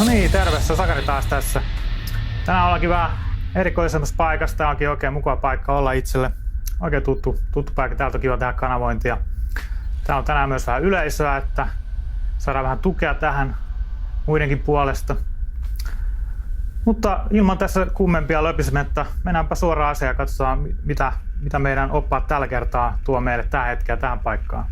No niin, terve, se on Sakari taas tässä. Tänään ollaankin vähän erikoisemmassa paikassa. Tää onkin oikein mukava paikka olla itselle. Oikein tuttu paikka, täältä on kiva tehdä kanavointia. Täällä on tänään myös vähän yleisöä, että saadaan vähän tukea tähän muidenkin puolesta. Mutta ilman tässä kummempia löpisemättä, mennäänpä suoraan asiaan ja katsotaan, mitä meidän oppaat tällä kertaa tuo meille tähän hetkeen tähän paikkaan.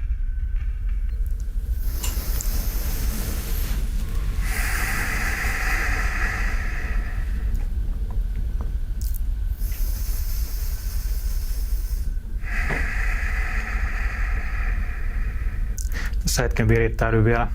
Tässä hetken virittäydyn vielä.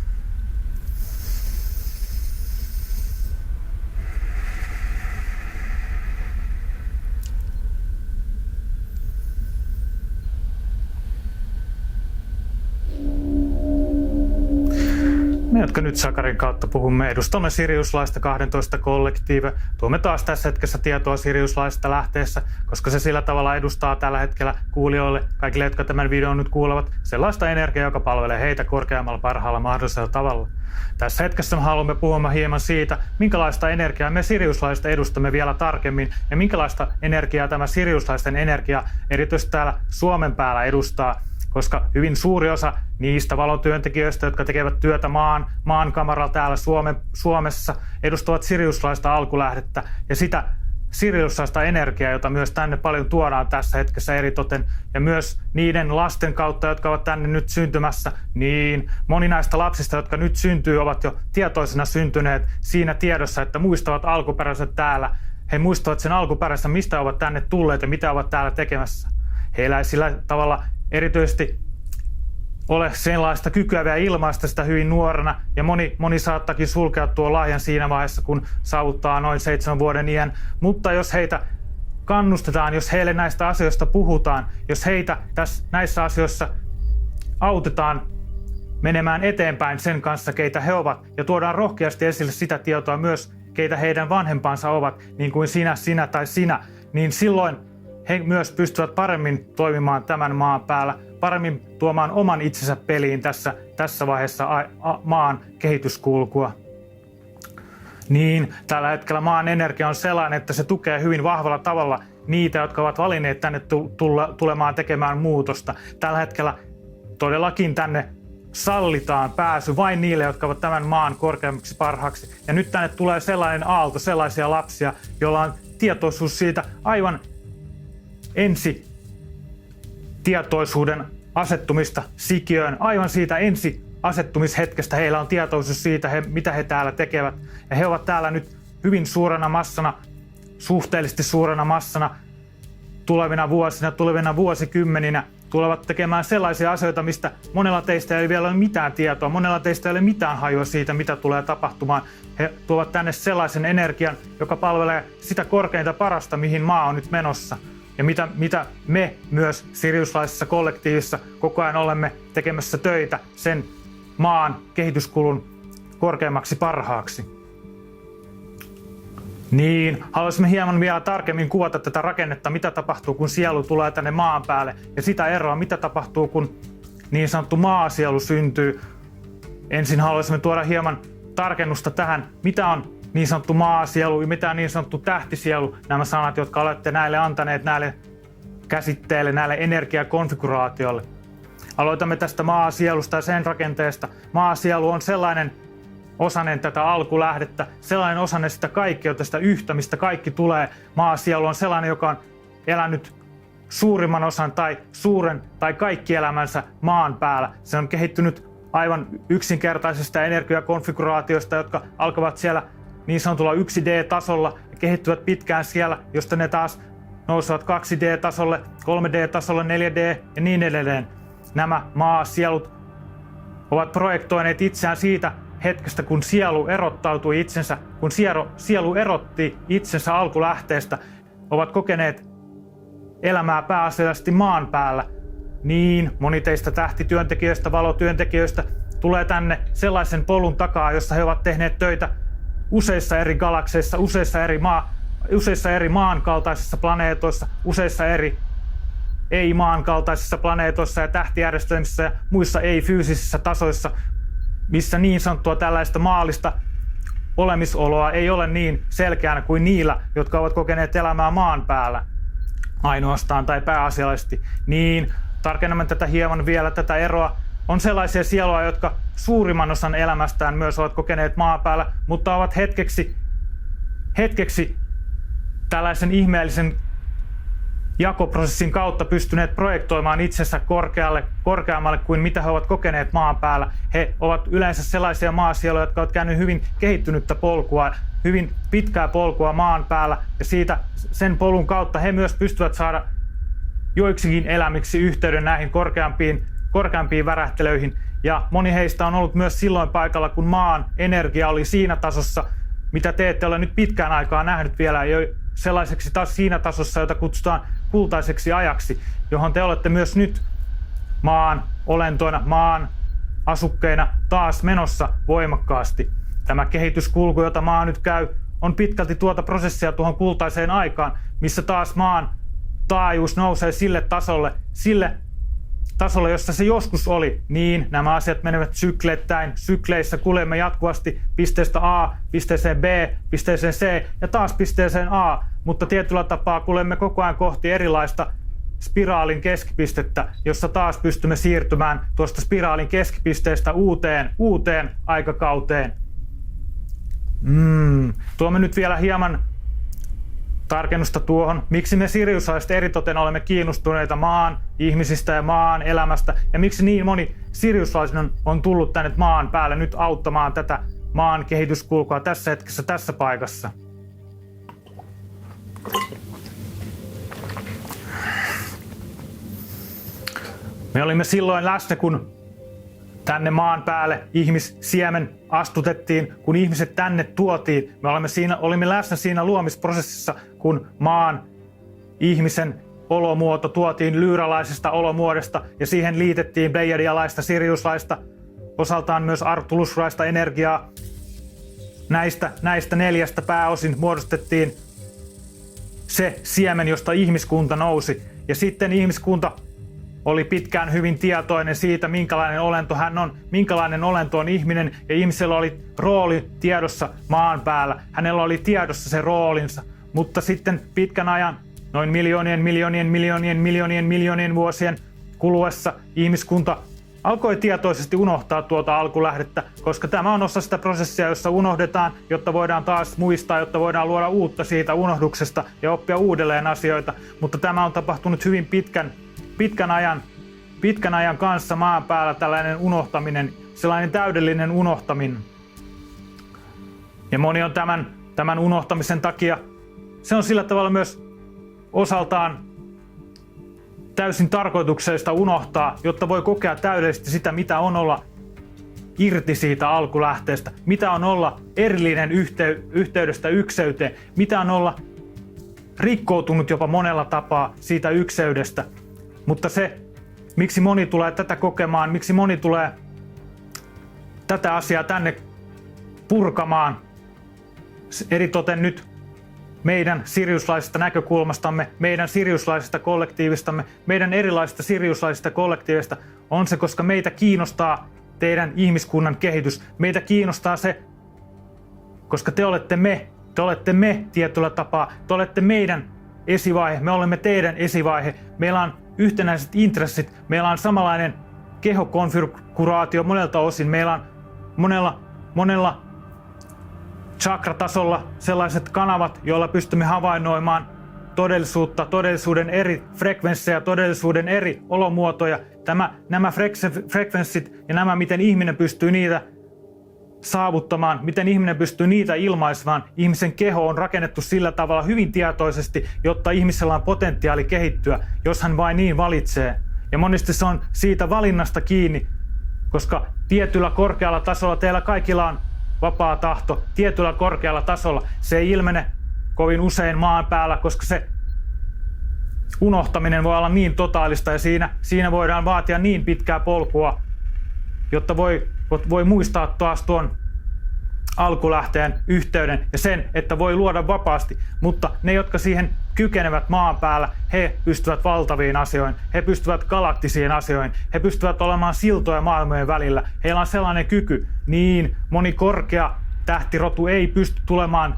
Me, jotka nyt Sakarin kautta puhumme, edustamme Siriuslaista 12 kollektiive. Tuomme taas tässä hetkessä tietoa Siriuslaista lähteessä, koska se sillä tavalla edustaa tällä hetkellä kuulijoille, kaikille, jotka tämän videon nyt kuulevat, sellaista energiaa, joka palvelee heitä korkeammalla parhaalla mahdollisella tavalla. Tässä hetkessä me haluamme puhua hieman siitä, minkälaista energiaa me Siriuslaista edustamme vielä tarkemmin ja minkälaista energiaa tämä Siriuslaisten energia erityisesti täällä Suomen päällä edustaa. Koska hyvin suuri osa niistä valotyöntekijöistä, jotka tekevät työtä maankamaralla täällä Suomessa, edustavat siriuslaista alkulähdettä ja sitä siriuslaista energiaa, jota myös tänne paljon tuodaan tässä hetkessä eritoten. Ja myös niiden lasten kautta, jotka ovat tänne nyt syntymässä, niin moni näistä lapsista, jotka nyt syntyy, ovat jo tietoisena syntyneet siinä tiedossa, että muistavat alkuperäiset täällä. He muistavat sen alkuperäisen, mistä ovat tänne tulleet ja mitä ovat täällä tekemässä. Heillä ei sillä tavalla erityisesti ole sellaista kykyä vielä ilmaista sitä hyvin nuorena, ja moni saattaakin sulkea tuo lahjan siinä vaiheessa, kun saavuttaa noin 7 vuoden iän. Mutta jos heitä kannustetaan, jos heille näistä asioista puhutaan, jos heitä näissä asioissa autetaan menemään eteenpäin sen kanssa, keitä he ovat, ja tuodaan rohkeasti esille sitä tietoa myös, keitä heidän vanhempansa ovat, niin kuin sinä tai sinä, niin silloin he myös pystyvät paremmin toimimaan tämän maan päällä, paremmin tuomaan oman itsensä peliin tässä vaiheessa maan kehityskulkua. Niin, tällä hetkellä maan energia on sellainen, että se tukee hyvin vahvalla tavalla niitä, jotka ovat valinneet tänne tulemaan tekemään muutosta. Tällä hetkellä todellakin tänne sallitaan pääsy vain niille, jotka ovat tämän maan korkeammaksi parhaaksi. Ja nyt tänne tulee sellainen aalto, sellaisia lapsia, joilla on tietoisuus siitä aivan tietoisuuden asettumista sikiöön, aivan siitä asettumishetkestä heillä on tietoisuus siitä, mitä he täällä tekevät. Ja he ovat täällä nyt hyvin suurena massana, suhteellisesti suurena massana tulevina vuosina, tulevina vuosikymmeninä tulevat tekemään sellaisia asioita, mistä monella teistä ei vielä ole mitään tietoa, monella teistä ei ole mitään hajua siitä, mitä tulee tapahtumaan. He tuovat tänne sellaisen energian, joka palvelee sitä korkeinta parasta, mihin maa on nyt menossa. Ja mitä me myös siriuslaisessa kollektiivissa koko ajan olemme tekemässä töitä sen maan kehityskulun korkeammaksi parhaaksi. Niin, haluaisimme hieman vielä tarkemmin kuvata tätä rakennetta, mitä tapahtuu, kun sielu tulee tänne maan päälle. Ja sitä eroa, mitä tapahtuu, kun niin sanottu maasielu syntyy. Ensin haluaisimme tuoda hieman tarkennusta tähän, mitä on niin sanottu maasielu ja mitä on niin sanottu tähtisielu, nämä sanat, jotka olette näille antaneet näille käsitteille, näille energiakonfiguraatioille. Aloitamme tästä maasielusta ja sen rakenteesta. Maasielu on sellainen osanen tätä alkulähdettä, sellainen osanen sitä kaikkeutta, sitä yhtä, mistä kaikki tulee. Maasielu on sellainen, joka on elänyt suurimman osan tai suuren tai kaikki elämänsä maan päällä. Se on kehittynyt aivan yksinkertaisista energiakonfiguraatioista, jotka alkavat siellä niin sanotulla 1D-tasolla ja kehittyvät pitkään siellä, josta ne taas nousevat 2D-tasolle, 3D-tasolle, 4D ja niin edelleen. Nämä maasielut ovat projektoineet itseään siitä hetkestä, kun sielu erottautui itsensä, kun sielu erotti itsensä alkulähteestä, ovat kokeneet elämää pääasiallisesti maan päällä. Niin moni teistä tähtityöntekijöistä, valotyöntekijöistä tulee tänne sellaisen polun takaa, jossa he ovat tehneet töitä useissa eri galakseissa, useissa eri maan kaltaisissa planeetoissa, useissa eri ei-maan kaltaisissa planeetoissa ja tähtijärjestelmissä ja muissa ei-fyysisissä tasoissa, missä niin sanottua tällaista maallista olemisoloa ei ole niin selkeänä kuin niillä, jotka ovat kokeneet elämää maan päällä ainoastaan tai pääasiallisesti. Niin, tarkennamme tätä hieman vielä, tätä eroa. On sellaisia sieluja, jotka suurimman osan elämästään myös ovat kokeneet maan päällä, mutta ovat hetkeksi tällaisen ihmeellisen jakoprosessin kautta pystyneet projektoimaan itsensä korkeammalle kuin mitä he ovat kokeneet maan päällä. He ovat yleensä sellaisia maasieluja, jotka ovat käyneet hyvin kehittynyttä polkua, hyvin pitkää polkua maan päällä, ja sen polun kautta he myös pystyvät saada joiksikin elämiksi yhteyden näihin korkeampiin värähtelöihin. Ja moni heistä on ollut myös silloin paikalla, kun maan energia oli siinä tasossa, mitä te ette ole nyt pitkään aikaa nähnyt vielä, sellaiseksi taas siinä tasossa, jota kutsutaan kultaiseksi ajaksi, johon te olette myös nyt maan olentoina, maan asukkeina taas menossa voimakkaasti. Tämä kehityskulku, jota maa nyt käy, on pitkälti tuota prosessia tuohon kultaiseen aikaan, missä taas maan taajuus nousee sille tasolle, jossa se joskus oli. Niin, nämä asiat menevät sykleittäin. Sykleissä kuljemme jatkuvasti pisteestä A, pisteeseen B, pisteeseen C ja taas pisteeseen A, mutta tietyllä tapaa kuljemme koko ajan kohti erilaista spiraalin keskipistettä, jossa taas pystymme siirtymään tuosta spiraalin keskipisteestä uuteen aikakauteen. Tuomme nyt vielä hieman tarkennusta tuohon, miksi me siriusalaiset eritoten olemme kiinnostuneita maan ihmisistä ja maan elämästä, ja miksi niin moni siriuslainen on tullut tänne maan päälle nyt auttamaan tätä maan kehityskulkua tässä hetkessä, tässä paikassa. Me olimme silloin läsnä, kun tänne maan päälle ihmissiemen astutettiin, kun ihmiset tänne tuotiin. Me olimme läsnä siinä luomisprosessissa, kun maan ihmisen olomuoto tuotiin lyyralaisesta olomuodosta ja siihen liitettiin pleiadialaista, siriuslaista, osaltaan myös arctulusraista energiaa. Näistä neljästä pääosin muodostettiin se siemen, josta ihmiskunta nousi. Ja sitten ihmiskunta oli pitkään hyvin tietoinen siitä, minkälainen olento hän on, minkälainen olento on ihminen, ja ihmisellä oli rooli tiedossa maan päällä. Hänellä oli tiedossa se roolinsa, mutta sitten pitkän ajan, noin miljoonien vuosien kuluessa ihmiskunta alkoi tietoisesti unohtaa tuota alkulähdettä, koska tämä on osa sitä prosessia, jossa unohdetaan, jotta voidaan taas muistaa, jotta voidaan luoda uutta siitä unohduksesta ja oppia uudelleen asioita, mutta tämä on tapahtunut hyvin pitkän ajan kanssa maan päällä tällainen unohtaminen, sellainen täydellinen unohtaminen. Ja moni on tämän unohtamisen takia, se on sillä tavalla myös osaltaan täysin tarkoituksellista unohtaa, jotta voi kokea täydellisesti sitä, mitä on olla irti siitä alkulähteestä, mitä on olla erillinen yhteydestä ykseyteen, mitä on olla rikkoutunut jopa monella tapaa siitä ykseydestä. Mutta se, miksi moni tulee tätä kokemaan, miksi moni tulee tätä asiaa tänne purkamaan, eritoten nyt meidän siriuslaisesta näkökulmastamme, meidän siriuslaisesta kollektiivistamme, meidän erilaisista siriuslaisista kollektiivista, on se, koska meitä kiinnostaa teidän ihmiskunnan kehitys. Meitä kiinnostaa se, koska te olette me tietyllä tapaa, te olette meidän esivaihe, me olemme teidän esivaihe, meillä on yhtenäiset intressit, meillä on samanlainen kehokonfiguraatio monelta osin, meillä on monella chakratasolla sellaiset kanavat, joilla pystymme havainnoimaan todellisuutta, todellisuuden eri frekvenssejä, todellisuuden eri olomuotoja. Nämä frekvenssit ja nämä, miten ihminen pystyy niitä saavuttamaan, miten ihminen pystyy niitä ilmaisemaan. Ihmisen keho on rakennettu sillä tavalla hyvin tietoisesti, jotta ihmisellä on potentiaali kehittyä, jos hän vain niin valitsee. Ja monesti se on siitä valinnasta kiinni, koska tietyllä korkealla tasolla teillä kaikilla on vapaa tahto. Tietyllä korkealla tasolla se ei ilmene kovin usein maan päällä, koska se unohtaminen voi olla niin totaalista ja siinä voidaan vaatia niin pitkää polkua, jotta voi muistaa taas tuon alkulähteen yhteyden ja sen, että voi luoda vapaasti. Mutta ne, jotka siihen kykenevät maan päällä, he pystyvät valtaviin asioihin, he pystyvät galaktisiin asioihin, he pystyvät olemaan siltoja maailmojen välillä. Heillä on sellainen kyky, niin moni korkea tähtirotu ei pysty tulemaan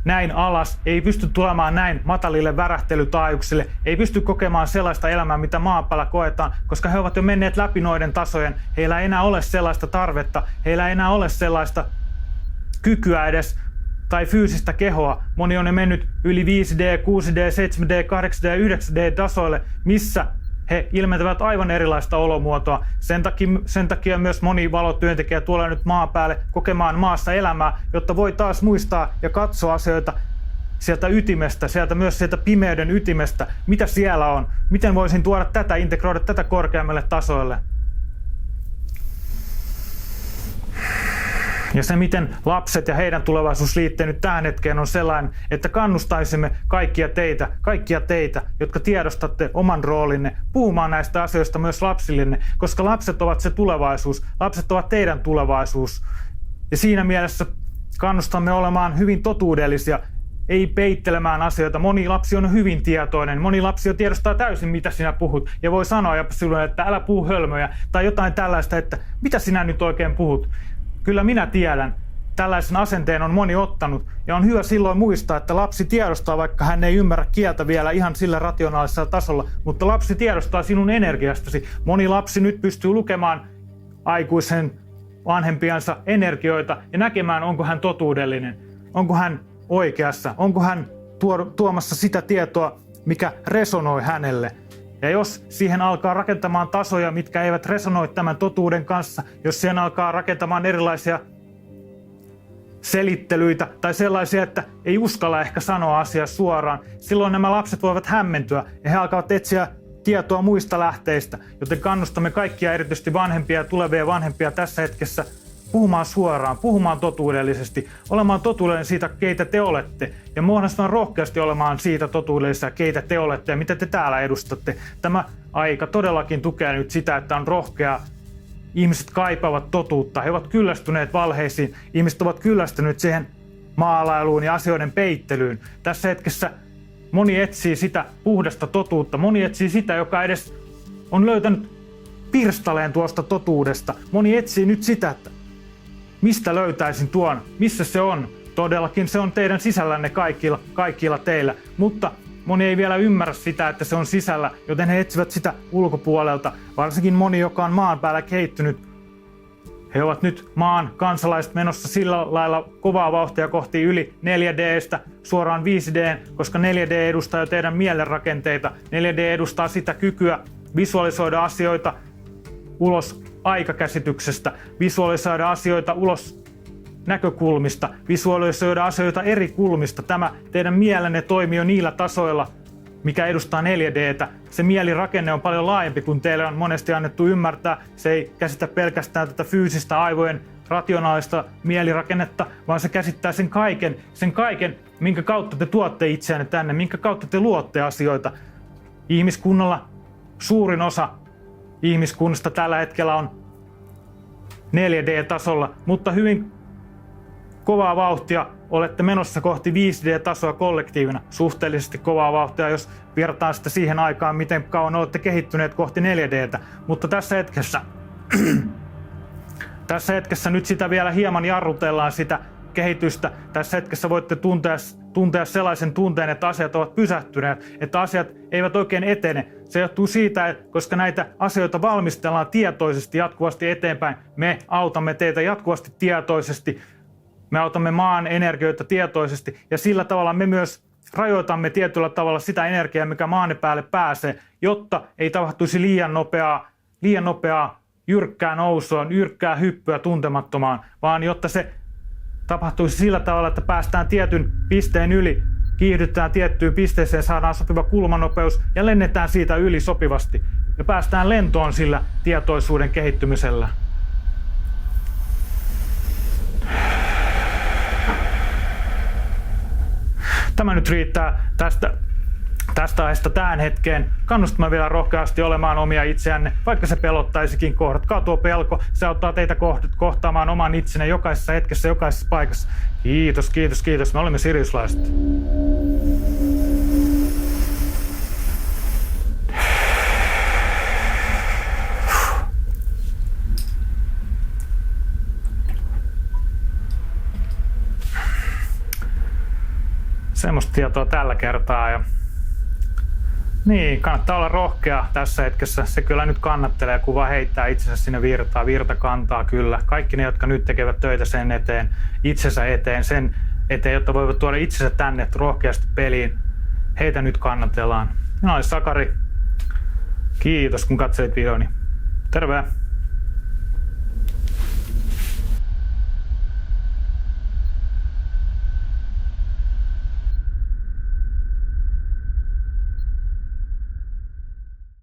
näin alas, ei pysty tulemaan näin matalille värähtelytaajuuksille, ei pysty kokemaan sellaista elämää, mitä maan päällä koetaan, koska he ovat jo menneet läpi noiden tasojen. Heillä ei enää ole sellaista tarvetta, heillä ei enää ole sellaista kykyä edes tai fyysistä kehoa. Moni on jo mennyt yli 5D, 6D, 7D, 8D, 9D tasoille, missä he ilmentävät aivan erilaista olomuotoa. Sen takia myös moni valotyöntekijä tulee nyt maan päälle kokemaan maassa elämää, jotta voi taas muistaa ja katsoa asioita sieltä ytimestä, myös sieltä pimeyden ytimestä, mitä siellä on, miten voisin tuoda tätä, integroida tätä korkeammalle tasoille. Ja se, miten lapset ja heidän tulevaisuus liittyy nyt tähän hetkeen, on sellainen, että kannustaisimme kaikkia teitä, jotka tiedostatte oman roolinne, puhumaan näistä asioista myös lapsillenne, koska lapset ovat se tulevaisuus, lapset ovat teidän tulevaisuus. Ja siinä mielessä kannustamme olemaan hyvin totuudellisia, ei peittelemään asioita. Moni lapsi on hyvin tietoinen, moni lapsi jo tiedostaa täysin, mitä sinä puhut, ja voi sanoa jopa sinulle, että älä puhu hölmöjä, tai jotain tällaista, että mitä sinä nyt oikein puhut. Kyllä minä tiedän. Tällaisen asenteen on moni ottanut, ja on hyvä silloin muistaa, että lapsi tiedostaa, vaikka hän ei ymmärrä kieltä vielä ihan sillä rationaalisella tasolla, mutta lapsi tiedostaa sinun energiastasi. Moni lapsi nyt pystyy lukemaan aikuisen vanhempiansa energioita ja näkemään, onko hän totuudellinen, onko hän oikeassa, onko hän tuomassa sitä tietoa, mikä resonoi hänelle. Ja jos siihen alkaa rakentamaan tasoja, mitkä eivät resonoi tämän totuuden kanssa, jos siihen alkaa rakentamaan erilaisia selittelyitä tai sellaisia, että ei uskalla ehkä sanoa asiaa suoraan, silloin nämä lapset voivat hämmentyä ja he alkavat etsiä tietoa muista lähteistä, joten kannustamme kaikkia, erityisesti vanhempia ja tulevia vanhempia tässä hetkessä, puhumaan suoraan, puhumaan totuudellisesti, olemaan totuudellinen siitä, keitä te olette, ja muodostamaan rohkeasti olemaan siitä totuudellisia, keitä te olette ja mitä te täällä edustatte. Tämä aika todellakin tukee nyt sitä, että on rohkea. Ihmiset kaipaavat totuutta, he ovat kyllästyneet valheisiin, ihmiset ovat kyllästyneet siihen maalailuun ja asioiden peittelyyn. Tässä hetkessä moni etsii sitä puhdasta totuutta, moni etsii sitä, joka edes on löytänyt pirstaleen tuosta totuudesta. Moni etsii nyt sitä, että mistä löytäisin tuon, missä se on. Todellakin se on teidän sisällänne kaikilla teillä, mutta moni ei vielä ymmärrä sitä, että se on sisällä, joten he etsivät sitä ulkopuolelta. Varsinkin moni, joka on maan päällä kehittynyt. He ovat nyt maan kansalaiset menossa sillä lailla kovaa vauhtia kohti yli 4D:stä suoraan 5D:n, koska 4D edustaa jo teidän mielenrakenteita. 4D edustaa sitä kykyä visualisoida asioita ulos aikakäsityksestä, visualisoida asioita ulos näkökulmista, visualisoida asioita eri kulmista. Tämä teidän mielenne toimii jo niillä tasoilla, mikä edustaa 4D:tä. Se mielirakenne on paljon laajempi kuin teille on monesti annettu ymmärtää. Se ei käsitä pelkästään tätä fyysistä aivojen rationaalista mielirakennetta, vaan se käsittää sen kaiken, minkä kautta te tuotte itseänne tänne, minkä kautta te luotte asioita. Ihmiskunnalla suurin osa ihmiskunnasta tällä hetkellä on 4D-tasolla, mutta hyvin kovaa vauhtia olette menossa kohti 5D-tasoa kollektiivina. Suhteellisesti kovaa vauhtia, jos verrataan sitä siihen aikaan, miten kauan olette kehittyneet kohti 4D:tä. Mutta tässä hetkessä nyt sitä vielä hieman jarrutellaan sitä kehitystä. Tässä hetkessä voitte tuntea sellaisen tunteen, että asiat ovat pysähtyneet, että asiat eivät oikein etene. Se johtuu siitä, että koska näitä asioita valmistellaan tietoisesti jatkuvasti eteenpäin, me autamme teitä jatkuvasti tietoisesti, me autamme maan energioita tietoisesti ja sillä tavalla me myös rajoitamme tietyllä tavalla sitä energiaa, mikä maan päälle pääsee, jotta ei tapahtuisi liian nopeaa jyrkkää nousua, jyrkkää hyppyä tuntemattomaan, vaan jotta se tapahtuisi sillä tavalla, että päästään tietyn pisteen yli, kiihdytään tiettyyn pisteeseen, saadaan sopiva kulmanopeus ja lennetään siitä yli sopivasti. Ja päästään lentoon sillä tietoisuuden kehittymisellä. Tämä nyt riittää tästä aiheesta tähän hetkeen. Kannustamme vielä rohkeasti olemaan omia itseänne, vaikka se pelottaisikin. Kohdatkaa tuo pelko, se auttaa teitä kohtaamaan oman itsenne jokaisessa hetkessä, jokaisessa paikassa. Kiitos. Me olemme siriuslaiset. Semmoista tietoa tällä kertaa. Ja niin, kannattaa olla rohkea tässä hetkessä. Se kyllä nyt kannattelee, kun vaan heittää itsensä sinne virtaan. Virta kantaa kyllä. Kaikki ne, jotka nyt tekevät töitä sen eteen, itsensä eteen, sen eteen, jotta voivat tuoda itsensä tänne rohkeasti peliin. Heitä nyt kannatellaan. Minä olen Sakari. Kiitos kun katselit videoni. Terve!